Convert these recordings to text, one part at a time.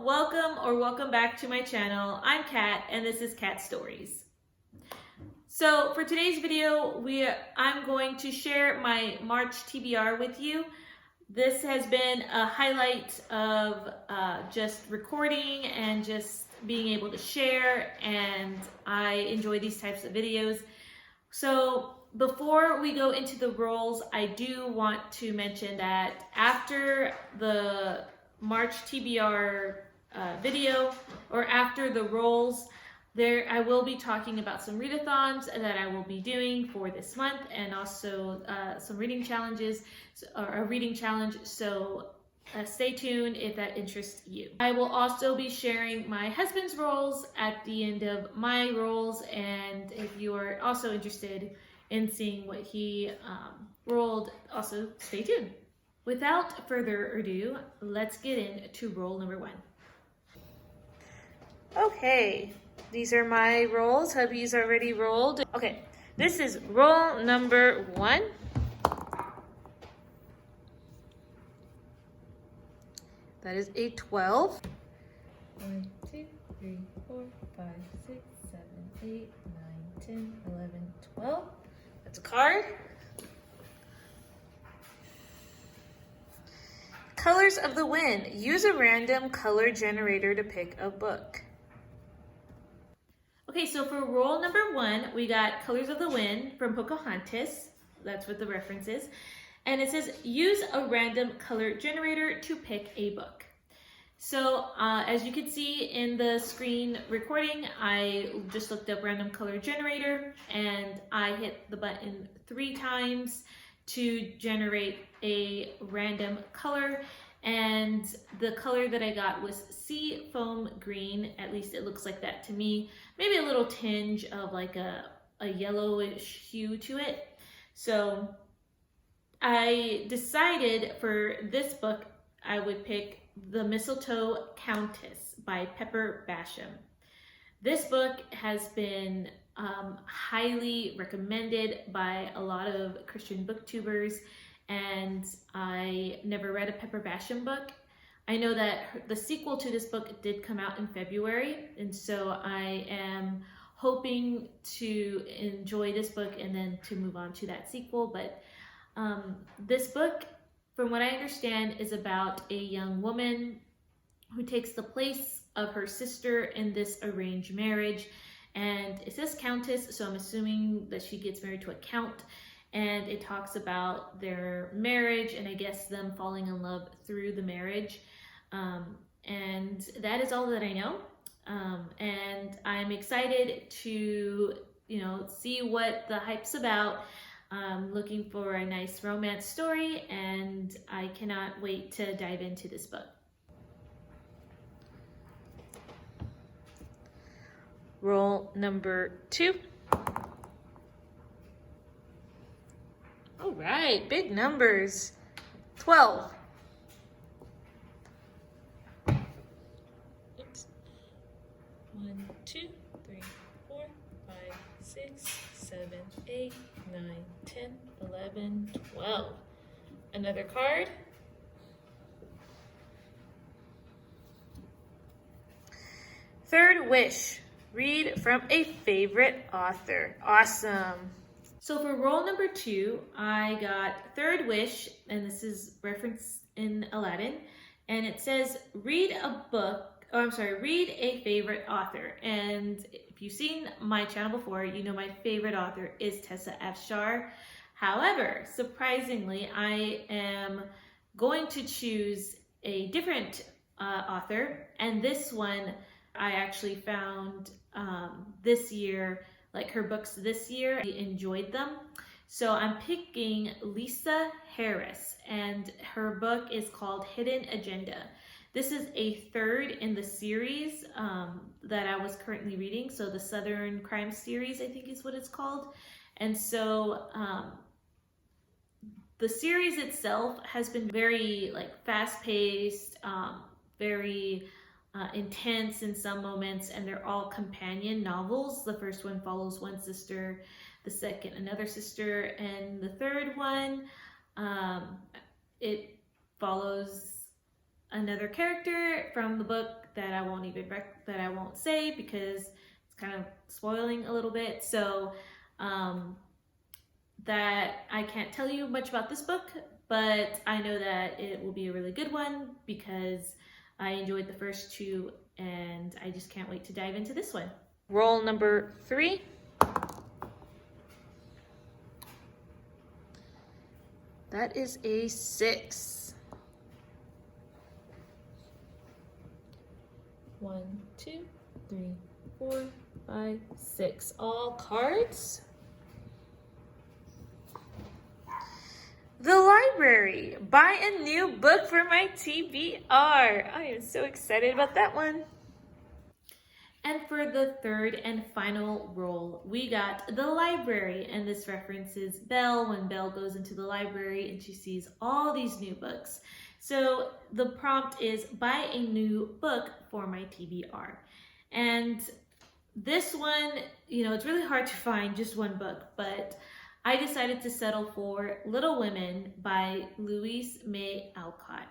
welcome back to my channel. I'm Kat and this is Kat Stories. So for today's video, I'm going to share my March TBR with you. This has been a highlight of just recording and just being able to share, and I enjoy these types of videos. So before we go into the roles, I do want to mention that after the March TBR video, or after the roles, I will be talking about some readathons that I will be doing for this month, and also some reading challenges, or a reading challenge, so stay tuned if that interests you. I will also be sharing my husband's roles at the end of my roles, and if you are also interested in seeing what he rolled, also stay tuned. Without further ado, let's get into roll number 1. Okay, these are my rolls. Hubby's already rolled. Okay, this is roll number 1. That is a 12. 1, 2, 3, 4, 5, 6, 7, 8, 9, 10, 11, 12. That's a card. Colors of the Wind. Use a random color generator to pick a book. Okay, so for roll number 1, we got Colors of the Wind from Pocahontas. That's what the reference is. And it says, use a random color generator to pick a book. So as you can see in the screen recording, I just looked up random color generator and I hit the button 3 times to generate a random color, and the color that I got was sea foam green. At least it looks like that to me. Maybe a little tinge of like a yellowish hue to it. So I decided for this book I would pick The Mistletoe Countess by Pepper Basham. This book has been highly recommended by a lot of Christian booktubers, and I never read a Pepper Basham book. I know that the sequel to this book did come out in February, and so I am hoping to enjoy this book and then to move on to that sequel. But this book, from what I understand, is about a young woman who takes the place of her sister in this arranged marriage. And it says countess, so I'm assuming that she gets married to a count. And it talks about their marriage and I guess them falling in love through the marriage. And that is all that I know. And I'm excited to, see what the hype's about. I'm looking for a nice romance story, and I cannot wait to dive into this book. Roll number 2. All right, big numbers. 12. Oops. 1, 2, 3, 4, 5, 6, 7, 8, 9, 10, 11, 12. Another card. Third Wish. Read from a favorite author. Awesome. So for roll number 2, I got Third Wish, and this is referenced in Aladdin, and it says read a favorite author. And if you've seen my channel before, you know my favorite author is Tessa Afshar. However, surprisingly, I am going to choose a different author, and this one I actually found this year, like her books this year. I enjoyed them. So I'm picking Lisa Harris, and her book is called Hidden Agenda. This is a 3rd in the series that I was currently reading. So the Southern Crime series, I think is what it's called. And so the series itself has been very fast-paced, very intense in some moments, and they're all companion novels. The first one follows one sister, the second another sister, and the third one it follows another character from the book that I won't say because it's kind of spoiling a little bit. So that I can't tell you much about this book, but I know that it will be a really good one because I enjoyed the first two and I just can't wait to dive into this one. Roll number 3. That is a 6. 1, 2, 3, 4, 5, 6. All cards. The library. Buy a new book for my TBR. I am so excited about that one. And for the third and final roll, we got the library. And this references Belle when Belle goes into the library and she sees all these new books. So the prompt is buy a new book for my TBR. And this one, it's really hard to find just one book, but I decided to settle for Little Women by Louise May Alcott.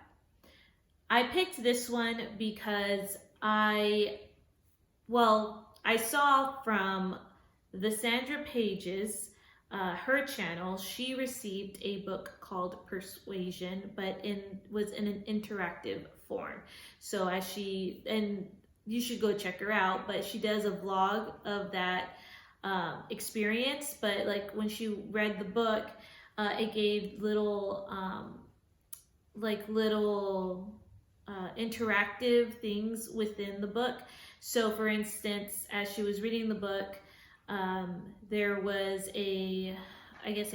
I picked this one because I saw from the Sandra Pages, her channel, she received a book called Persuasion, but was in an interactive form. So and you should go check her out, but she does a vlog of that experience, but like when she read the book, it gave little interactive things within the book. So for instance, as she was reading the book, there was a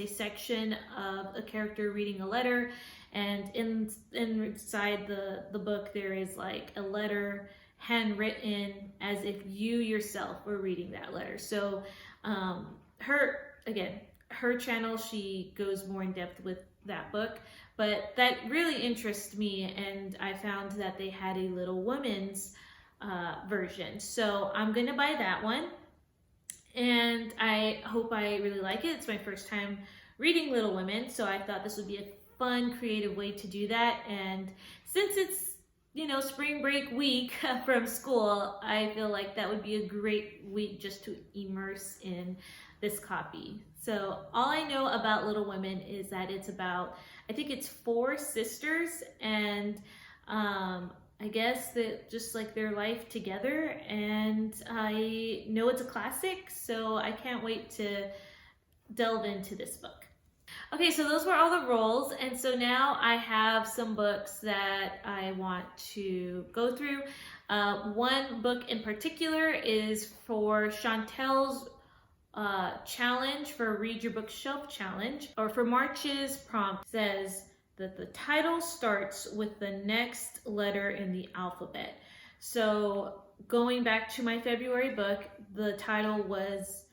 section of a character reading a letter, and inside the book there is like a letter handwritten as if you yourself were reading that letter. So her channel, she goes more in depth with that book, but that really interests me, and I found that they had a Little Women's version. So I'm gonna buy that one, and I hope I really like it. It's my first time reading Little Women, so I thought this would be a fun, creative way to do that. And since it's spring break week from school, I feel like that would be a great week just to immerse in this copy. So all I know about Little Women is that it's about, I think it's 4 sisters, and I guess that just like their life together, and I know it's a classic, so I can't wait to delve into this book. Okay, so those were all the rolls, and so now I have some books that I want to go through. One book in particular is for Chantel's challenge, for Read Your Bookshelf Challenge, or for March's prompt says that the title starts with the next letter in the alphabet. So going back to my February book, the title was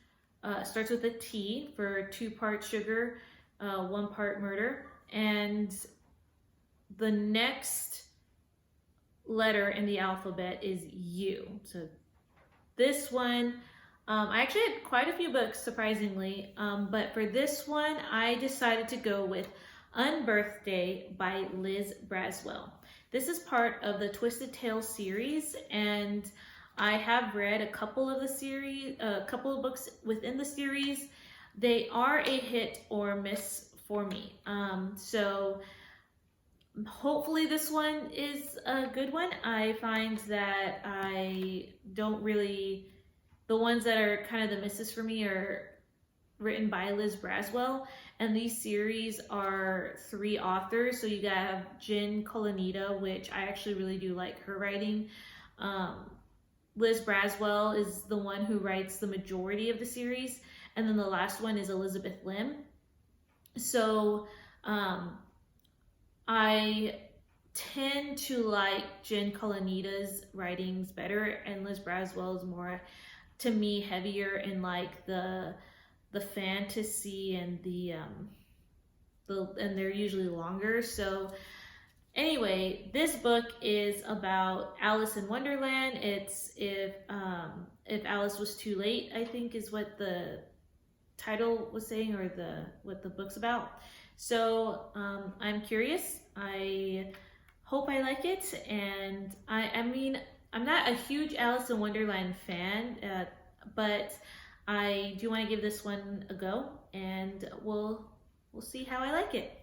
starts with a T for 2 part sugar, 1 part murder, and the next letter in the alphabet is U. So this one, I actually had quite a few books, surprisingly, but for this one, I decided to go with Unbirthday by Liz Braswell. This is part of the Twisted Tales series, and I have read a couple of books within the series. They are a hit or miss for me. So hopefully this one is a good one. I find that the ones that are kind of the misses for me are written by Liz Braswell, and these series are 3 authors. So you have Jen Colanita, which I actually really do like her writing. Liz Braswell is the one who writes the majority of the series, and then the last one is Elizabeth Lim. So I tend to like Jen Colanita's writings better, and Liz Braswell is more, to me, heavier in like the fantasy and and they're usually longer. So anyway, this book is about Alice in Wonderland. It's if Alice was too late, I think is what the title was saying, or what the book's about. So I'm curious. I hope I like it. And I mean, I'm not a huge Alice in Wonderland fan, but I do want to give this one a go, and we'll see how I like it.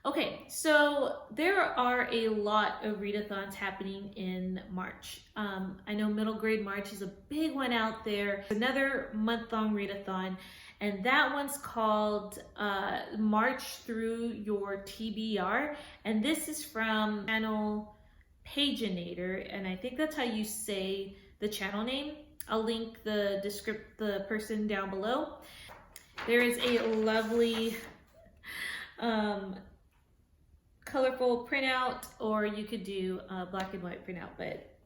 Okay, so there are a lot of readathons happening in March. I know middle grade March is a big one out there. Another month-long readathon, and that one's called March Through Your TBR, and this is from channel Paginator, and I think that's how you say the channel name. I'll link the person down below. There is a lovely colorful printout, or you could do a black and white printout, but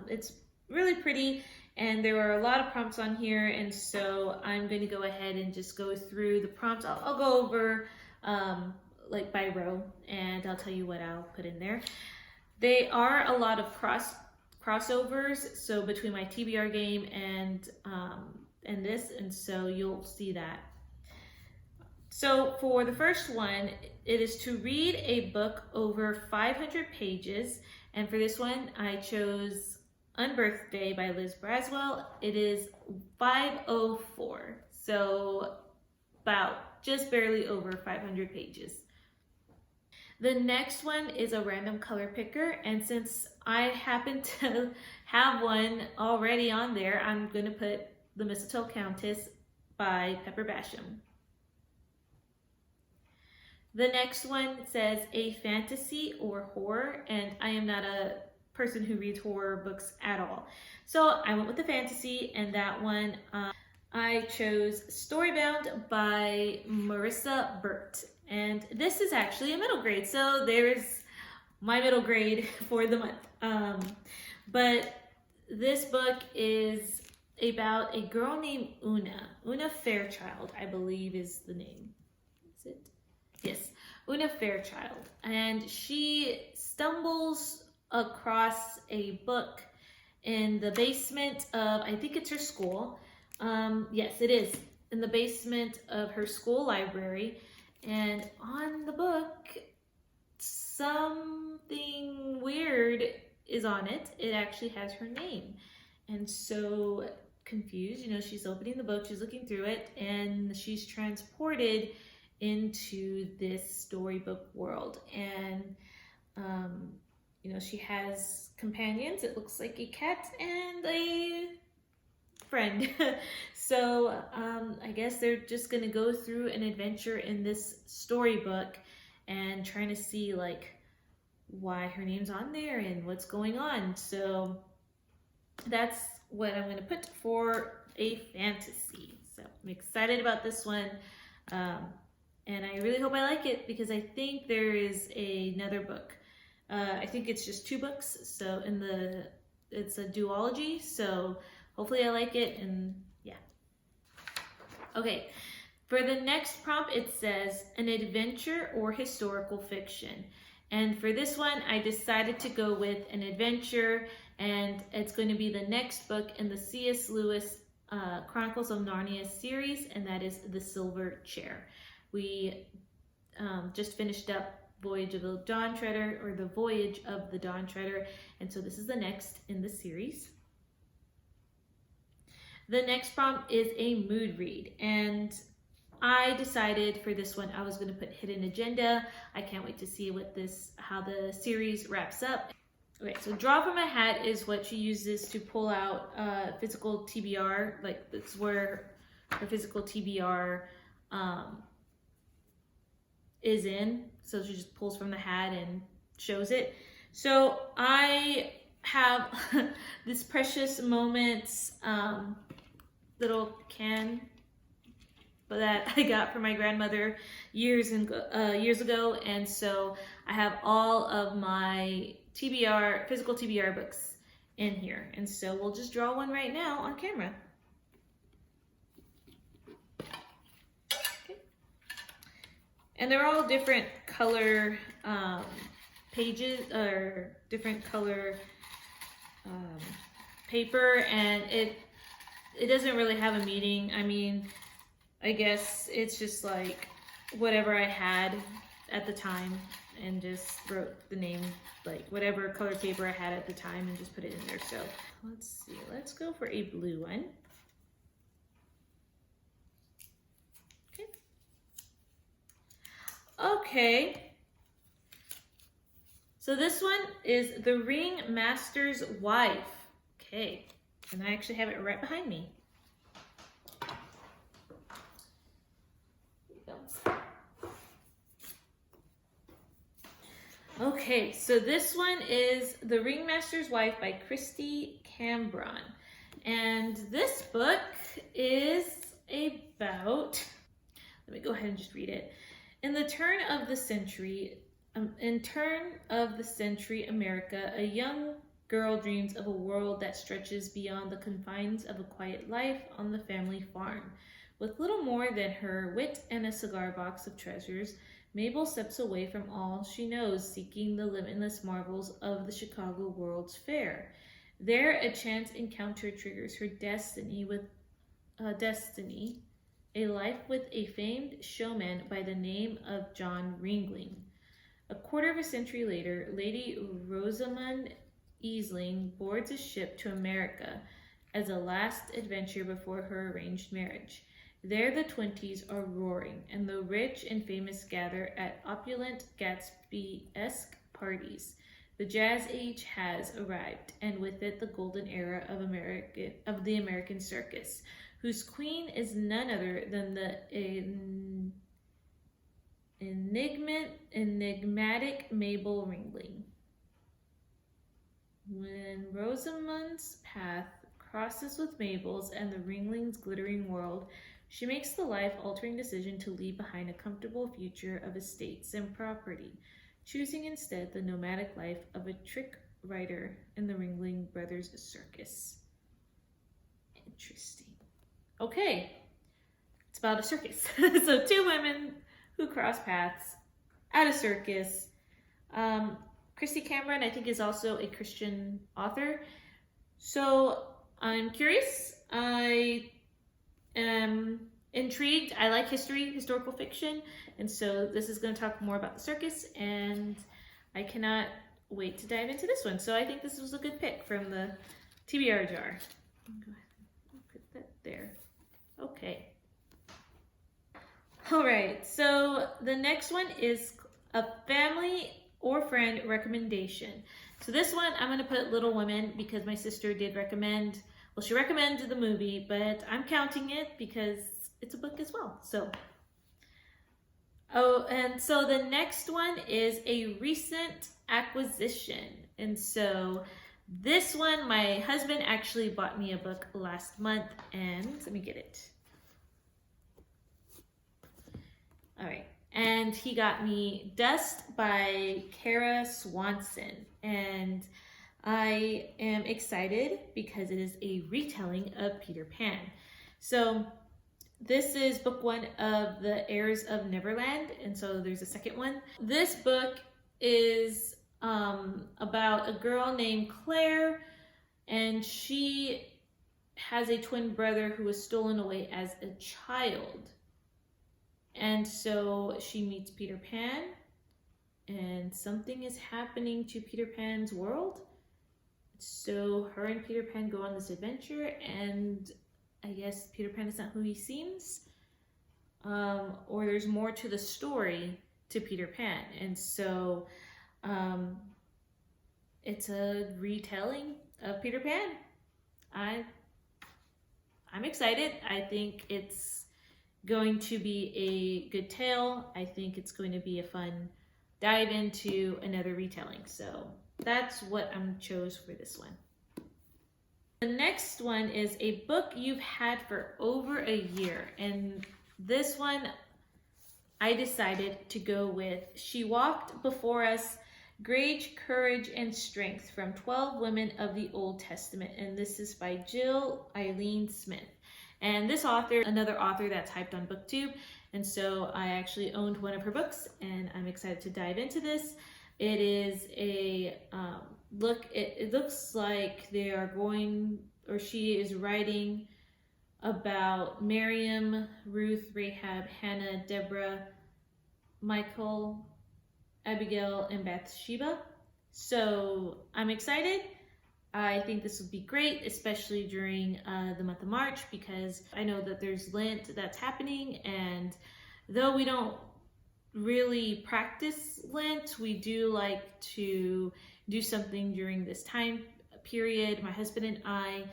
it's really pretty, and there are a lot of prompts on here, and so I'm going to go ahead and just go through the prompts. I'll go over like by row, and I'll tell you what I'll put in there. They are a lot of crossovers, so between my TBR game and this, and so you'll see that. So for the first one, it is to read a book over 500 pages. And for this one, I chose Unbirthday by Liz Braswell. It is 504. So about just barely over 500 pages. The next one is a random color picker. And since I happen to have one already on there, I'm going to put The Mistletoe Countess by Pepper Basham. The next one says a fantasy or horror, and I am not a person who reads horror books at all. So I went with the fantasy, and that one I chose Storybound by Marissa Burt. And this is actually a middle grade, so there's my middle grade for the month. But this book is about a girl named Una Fairchild, I believe is the name. Is it? Yes, Una Fairchild, and she stumbles across a book in the basement of, I think it's her school. Yes, it is, in the basement of her school library, and on the book, something weird is on it. It actually has her name, and so confused, you know, she's opening the book, she's looking through it, and she's transported into this storybook world. And you know, she has companions. It looks like a cat and a friend. So I guess they're just gonna go through an adventure in this storybook and trying to see like why her name's on there and what's going on. So that's what I'm gonna put for a fantasy. So I'm excited about this one. And I really hope I like it, because I think there is another book. I think it's just 2 books, so it's a duology, so hopefully I like it, and yeah. Okay, for the next prompt, it says an adventure or historical fiction. And for this one, I decided to go with an adventure, and it's going to be the next book in the C.S. Lewis Chronicles of Narnia series, and that is The Silver Chair. We just finished up Voyage of the Dawn Treader, or The Voyage of the Dawn Treader, and so this is the next in the series. The next prompt is a mood read, and I decided for this one I was going to put Hidden Agenda. I can't wait to see how the series wraps up. Okay, so draw from a hat is what she uses to pull out physical TBR. Like, that's where her physical TBR is in. So she just pulls from the hat and shows it. So I have this Precious Moments little can that I got from my grandmother years ago, and so I have all of my physical TBR books in here, and so we'll just draw one right now on camera. Okay. And they're all different color pages, or different color paper, and it doesn't really have a meaning. I mean, I guess it's just like whatever I had at the time, and just wrote the name, like whatever color paper I had at the time, and just put it in there. So let's see, let's go for a blue one. Okay. So this one is The Ringmaster's Wife. Okay. And I actually have it right behind me. Okay, so this one is The Ringmaster's Wife by Christy Cambron. And this book is about, let me go ahead and just read it. In turn of the century America, a young girl dreams of a world that stretches beyond the confines of a quiet life on the family farm. With little more than her wit and a cigar box of treasures, Mabel steps away from all she knows, seeking the limitless marvels of the Chicago World's Fair. There, a chance encounter triggers her destiny, a life with a famed showman by the name of John Ringling. A quarter of a century later, Lady Rosamund Easling boards a ship to America as a last adventure before her arranged marriage. There the twenties are roaring, and the rich and famous gather at opulent Gatsby-esque parties. The Jazz Age has arrived, and with it the golden era of the American circus, whose queen is none other than the enigmatic Mabel Ringling. When Rosamund's path crosses with Mabel's and the Ringling's glittering world, she makes the life-altering decision to leave behind a comfortable future of estates and property, choosing instead the nomadic life of a trick writer in the Ringling Brothers circus. Interesting. Okay, it's about a circus. So two women who cross paths at a circus. Christy Cambron, I think, is also a Christian author. So I'm curious. I am intrigued. I like historical fiction. And so this is going to talk more about the circus, and I cannot wait to dive into this one. So I think this was a good pick from the TBR jar. Go ahead and put that there. Okay. All right. So the next one is a family or friend recommendation. So this one, I'm going to put Little Women because my sister did recommend, well, she recommended the movie, but I'm counting it because it's a book as well. So, and so the next one is a recent acquisition. And so this one, my husband actually bought me a book last month, and let me get it. All right. And he got me Dust by Kara Swanson. And I am excited because it is a retelling of Peter Pan. So this is book one of The Heirs of Neverland. And so there's a second one. This book is about a girl named Claire, and she has a twin brother who was stolen away as a child. And so she meets Peter Pan, and something is happening to Peter Pan's world. So her and Peter Pan go on this adventure, and I guess Peter Pan is not who he seems, or there's more to the story to Peter Pan. And so it's a retelling of Peter Pan. I'm excited. I think it's going to be a good tale. I think it's going to be a fun dive into another retelling. So that's what I'm chose for this one. The next one is a book you've had for over a year. And this one, I decided to go with She Walked Before Us, Grage, Courage, and Strength from 12 Women of the Old Testament. And this is by Jill Eileen Smith. And this author, another author that's hyped on BookTube. And so I actually owned one of her books, and I'm excited to dive into this. It is a it looks like they are going, or she is writing about Miriam, Ruth, Rahab, Hannah, Deborah, Michal, Abigail, and Bathsheba. So I'm excited. I think this would be great, especially during the month of March, because I know that there's Lent that's happening, and though we don't really practice Lent, we do like to do something during this time period, my husband and I,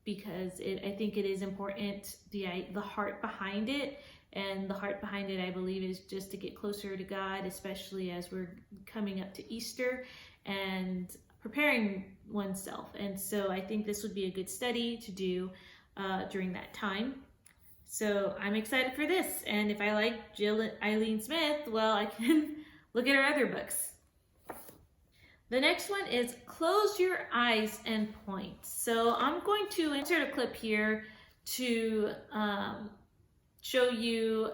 because I think it is important, the heart behind it. And the heart behind it, I believe, is just to get closer to God, especially as we're coming up to Easter and preparing oneself. And so I think this would be a good study to do during that time. So I'm excited for this. And if I like Jill Eileen Smith, well, I can look at her other books. The next one is Close Your Eyes and Point. So I'm going to insert a clip here to show you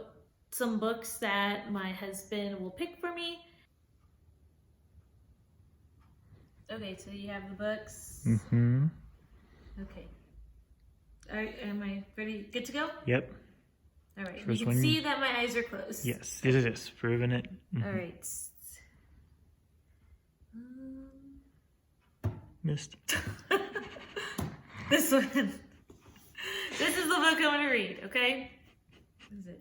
some books that my husband will pick for me. Okay, so you have the books. Mm-hmm. Okay. Am I ready? Good to go? Yep. All right. First you can one. see that my eyes are closed. Yes, it is. Proving it. Mm-hmm. All right. Missed. This one. This is the book I'm going to read, okay? What is it?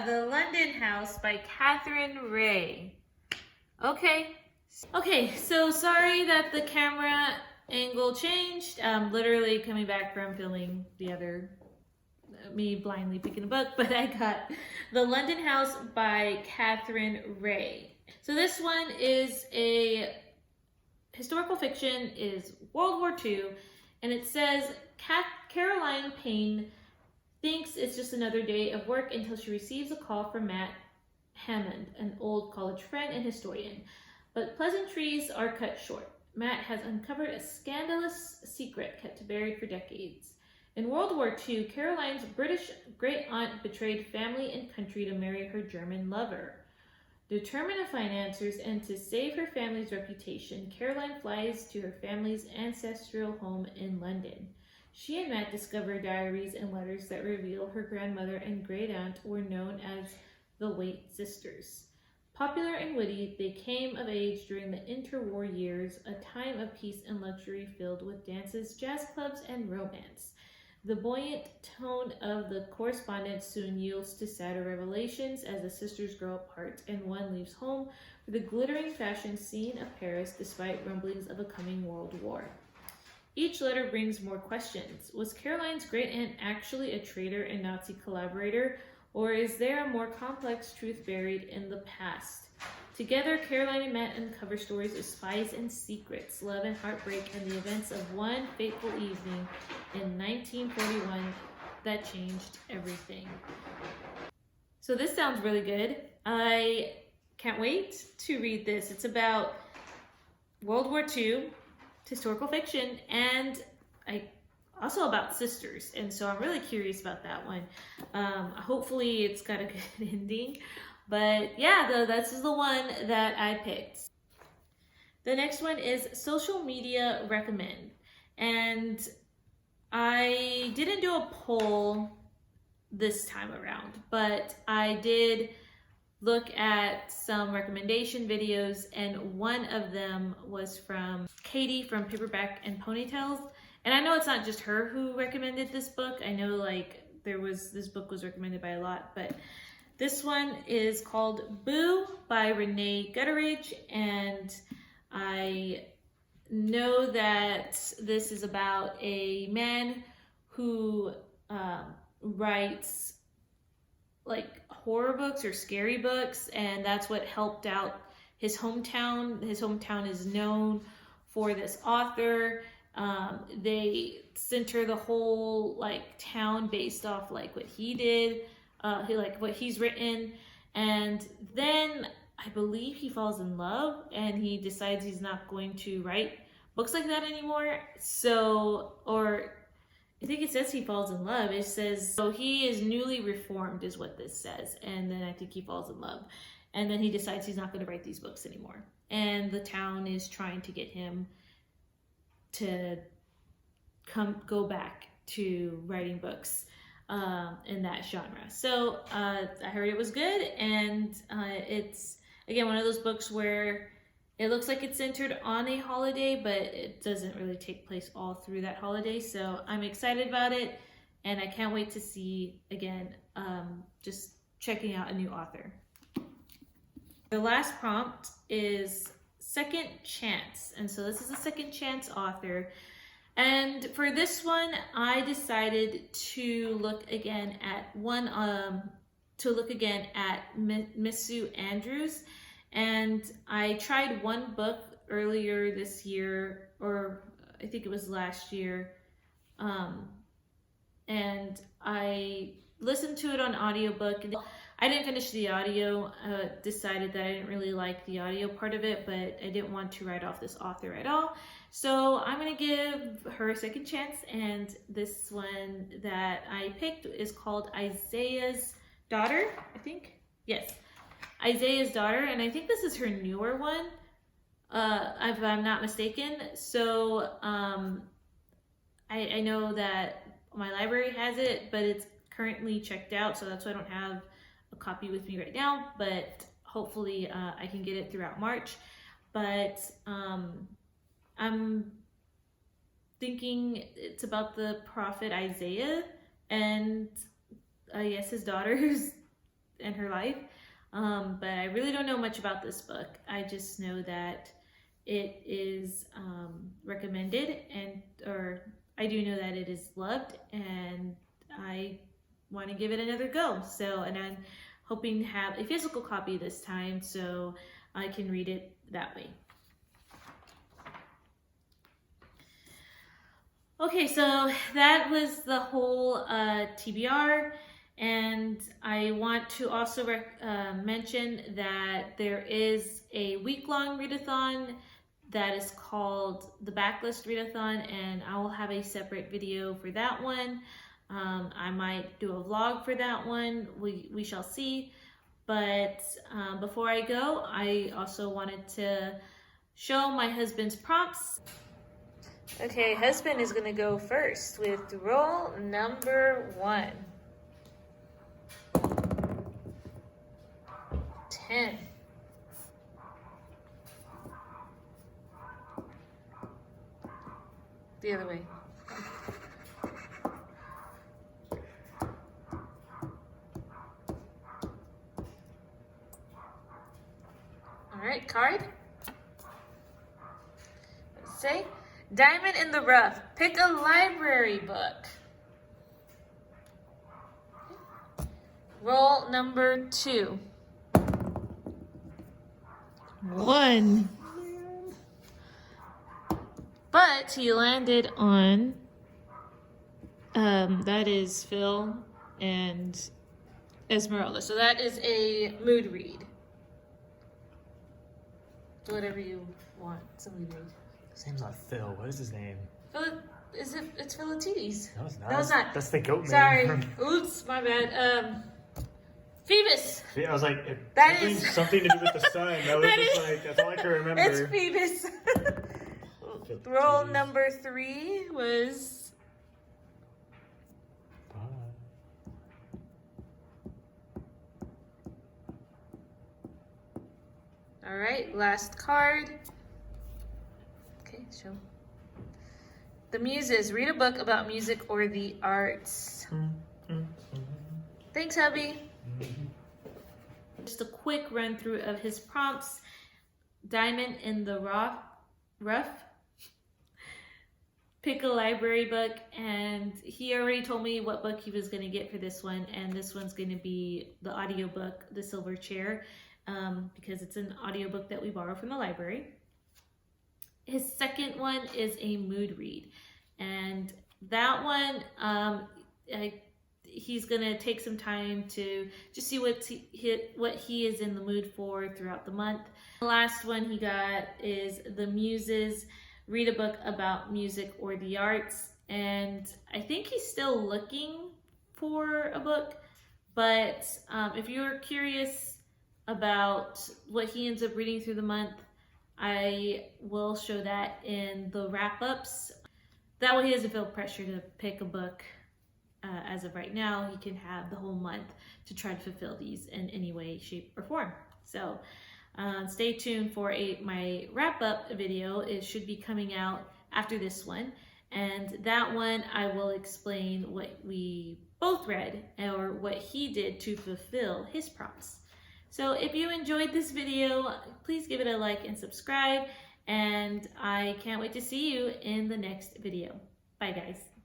The London House by Catherine Ray. Okay. Okay, so sorry that the camera angle changed. I'm literally coming back from filming the other, me blindly picking a book, but I got The London House by Catherine Ray. So this one is a historical fiction, is World War II, and it says Caroline Payne thinks it's just another day of work until she receives a call from Matt Hammond, an old college friend and historian. But pleasantries are cut short. Matt has uncovered a scandalous secret kept buried for decades. In World War II, Caroline's British great-aunt betrayed family and country to marry her German lover. Determined to find answers and to save her family's reputation, Caroline flies to her family's ancestral home in London. She and Matt discover diaries and letters that reveal her grandmother and great-aunt were known as the Waite sisters. Popular and witty, they came of age during the interwar years, a time of peace and luxury filled with dances, jazz clubs, and romance. The buoyant tone of the correspondence soon yields to sadder revelations as the sisters grow apart and one leaves home for the glittering fashion scene of Paris despite rumblings of a coming world war. Each letter brings more questions. Was Caroline's great-aunt actually a traitor and Nazi collaborator, or is there a more complex truth buried in the past? Together, Caroline and Matt uncover stories of spies and secrets, love and heartbreak, and the events of one fateful evening in 1941 that changed everything. So this sounds really good. I can't wait to read this. It's about World War II, historical fiction, and also about sisters, and so I'm really curious about that one. Hopefully it's got a good ending, but yeah, though, that's the one that I picked. The next one is Social Media Recommend, and I didn't do a poll this time around, but I did look at some recommendation videos, and one of them was from Katie from Paperback and Ponytails. And I know it's not just her who recommended this book. I know this book was recommended by a lot, but this one is called Boo by Renee Gutteridge, and I know that this is about a man who writes horror books or scary books, and that's what helped out his hometown. His hometown is known for this author. They center the whole town based off what he did, what he's written, and then I believe he falls in love and he decides he's not going to write books like that anymore. Or I think it says he falls in love. It says, so he is newly reformed is what this says. And then I think he falls in love. And then he decides he's not going to write these books anymore. And the town is trying to get him to go back to writing books. in that genre. So I heard it was good, and it's, again, one of those books where it looks like it's centered on a holiday, but it doesn't really take place all through that holiday. So I'm excited about it, and I can't wait to see, again, just checking out a new author. The last prompt is Second Chance. And so this is a second chance author. And for this one, I decided to look again at Miss Sue Andrews. And I tried one book earlier this year, or I think it was last year. And I listened to it on audiobook. And I didn't finish the audio, decided that I didn't really like the audio part of it, but I didn't want to write off this author at all. So I'm going to give her a second chance, and this one that I picked is called Isaiah's Daughter, I think. Yes, Isaiah's Daughter, and I think this is her newer one, if I'm not mistaken. So I know that my library has it, but it's currently checked out, so that's why I don't have a copy with me right now, but hopefully I can get it throughout March. But I'm thinking it's about the prophet Isaiah and his daughters and her life, but I really don't know much about this book. I just know that it is recommended, or I do know that it is loved, and I want to give it another go. So, and I'm hoping to have a physical copy this time so I can read it that way. Okay, so that was the whole TBR, and I want to also mention that there is a week-long readathon that is called the Backlist Readathon, and I will have a separate video for that one. I might do a vlog for that one. We shall see. But before I go, I also wanted to show my husband's prompts. Okay, husband is gonna go first with roll number 1. 10. The other way. All right, card. Let's say Diamond in the Rough. Pick a library book. Roll number 2. 1. But he landed on, that is Phil and Esmeralda. So that is a mood read. Whatever you want, it's a mood read. His name's not Phil. What is his name? It's Philatides. No, it's not. No, it's not. That's the goat man. Sorry. Oops, my bad. Phoebus. Yeah, I was like, That is something to do with the sun. That was That just is- like, that's all I can remember. It's Phoebus. Roll number 3 was all right. Last card. Okay, show. The Muses. Read a book about music or the arts. Thanks, hubby. Just a quick run through of his prompts. Diamond in the Rough. Pick a library book, and he already told me what book he was going to get for this one, and this one's going to be the audiobook, The Silver Chair, because it's an audiobook that we borrow from the library. His second one is a mood read, and that one he's going to take some time to just see what he is in the mood for throughout the month. The last one he got is The Muses. Read a book about music or the arts, and I think he's still looking for a book, but if you're curious about what he ends up reading through the month, I will show that in the wrap-ups. That way he doesn't feel pressure to pick a book as of right now, he can have the whole month to try to fulfill these in any way, shape, or form. So stay tuned for my wrap-up video. It should be coming out after this one. And that one, I will explain what we both read or what he did to fulfill his prompts. So if you enjoyed this video, please give it a like and subscribe. And I can't wait to see you in the next video. Bye, guys.